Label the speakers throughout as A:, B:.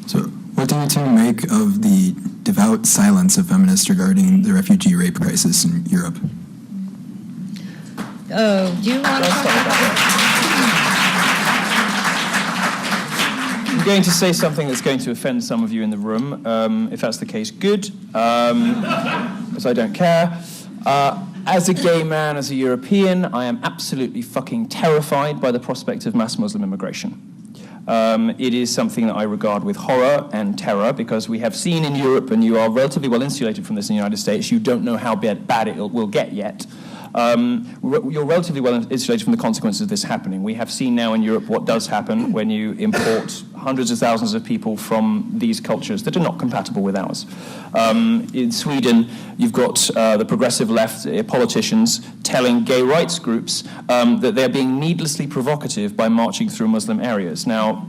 A: So, what do you two make of the devout silence of feminists regarding the refugee rape crisis in Europe?
B: Oh, do you want to talk about
C: I'm going to say something that's going to offend some of you in the room. If that's the case, good, because I don't care. As a gay man, as a European, I am absolutely fucking terrified by the prospect of mass Muslim immigration. It is something that I regard with horror and terror, because we have seen in Europe, and you are relatively well insulated from this in the United States, you don't know how bad it will get yet. You're relatively well insulated from the consequences of this happening. We have seen now in Europe what does happen when you import hundreds of thousands of people from these cultures that are not compatible with ours. In Sweden, you've got the progressive left politicians telling gay rights groups that they're being needlessly provocative by marching through Muslim areas. Now,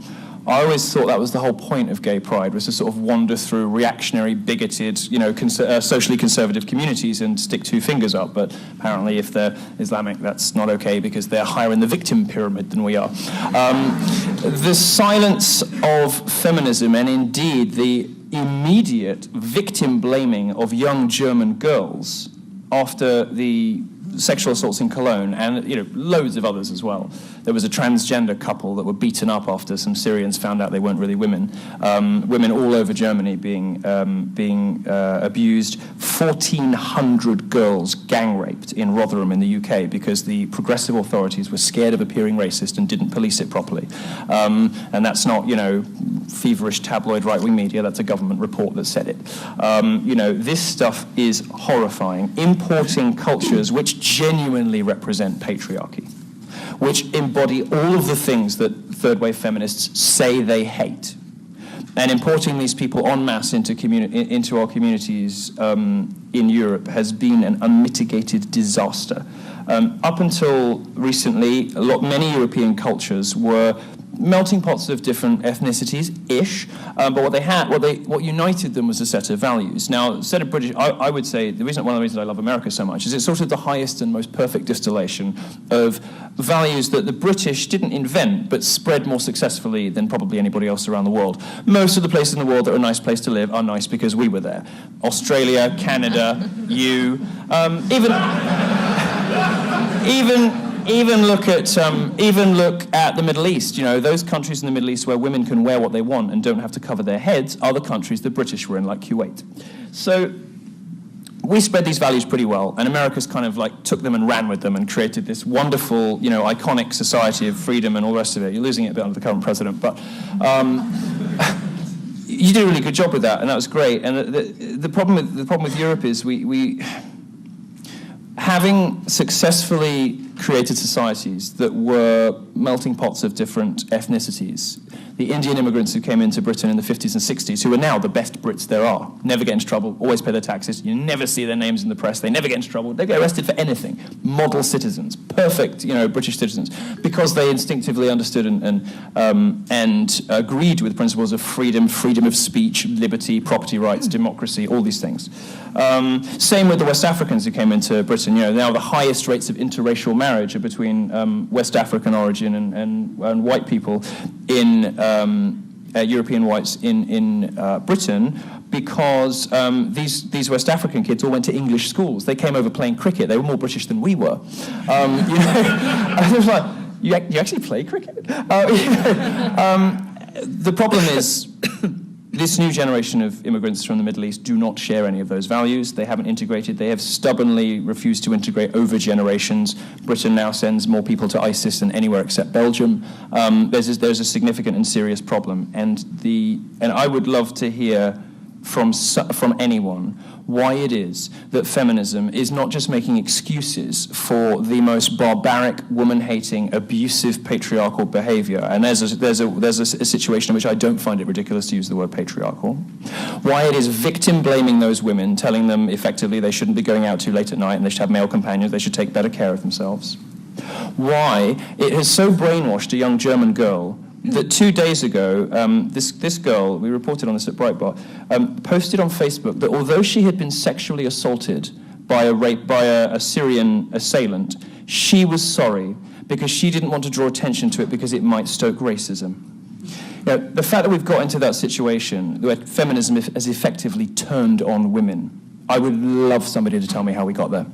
C: I always thought that was the whole point of gay pride, was to sort of wander through reactionary, bigoted, socially conservative communities and stick two fingers up. But apparently, if they're Islamic, that's not okay, because they're higher in the victim pyramid than we are. The silence of feminism, and indeed the immediate victim blaming of young German girls after the sexual assaults in Cologne, and loads of others as well. There was a transgender couple that were beaten up after some Syrians found out they weren't really women. Women all over Germany being abused. 1,400 girls gang raped in Rotherham in the UK because the progressive authorities were scared of appearing racist and didn't police it properly. And that's not feverish tabloid right-wing media. That's a government report that said it. This stuff is horrifying. Importing cultures which genuinely represent patriarchy, which embody all of the things that third-wave feminists say they hate, and importing these people en masse into our communities in Europe has been an unmitigated disaster. Up until recently, many European cultures were melting pots of different ethnicities-ish, but what united them was a set of values. Now, a set of British, I would say, one of the reasons I love America so much is it's sort of the highest and most perfect distillation of values that the British didn't invent, but spread more successfully than probably anybody else around the world. Most of the places in the world that are a nice place to live are nice because we were there. Australia, Canada, Even look at the Middle East. Those countries in the Middle East where women can wear what they want and don't have to cover their heads are the countries the British were in, like Kuwait. So we spread these values pretty well, and America's kind of took them and ran with them and created this wonderful, iconic society of freedom and all the rest of it. You're losing it a bit under the current president, but you did a really good job with that, and that was great. And the problem with Europe is we having successfully created societies that were melting pots of different ethnicities. The Indian immigrants who came into Britain in the 50s and 60s, who are now the best Brits there are, never get into trouble, always pay their taxes, you never see their names in the press, they never get into trouble, they get arrested for anything. Model citizens, perfect, British citizens, because they instinctively understood and agreed with principles of freedom of speech, liberty, property rights, democracy, all these things. Same with the West Africans who came into Britain. Now the highest rates of interracial marriage are between West African origin and white people in European whites in Britain, because these West African kids all went to English schools. They came over playing cricket. They were more British than we were. I was like, you actually play cricket? The problem is, this new generation of immigrants from the Middle East do not share any of those values. They haven't integrated. They have stubbornly refused to integrate over generations. Britain now sends more people to ISIS than anywhere except Belgium. There's a significant and serious problem. And I would love to hear from anyone why it is that feminism is not just making excuses for the most barbaric, woman-hating, abusive, patriarchal behavior. And there's a situation in which I don't find it ridiculous to use the word patriarchal. Why it is victim-blaming those women, telling them effectively they shouldn't be going out too late at night and they should have male companions, they should take better care of themselves. Why it has so brainwashed a young German girl that 2 days ago, this girl, we reported on this at Breitbart, posted on Facebook that although she had been sexually assaulted by a Syrian assailant, she was sorry because she didn't want to draw attention to it because it might stoke racism. The fact that we've got into that situation where feminism has effectively turned on women, I would love somebody to tell me how we got there.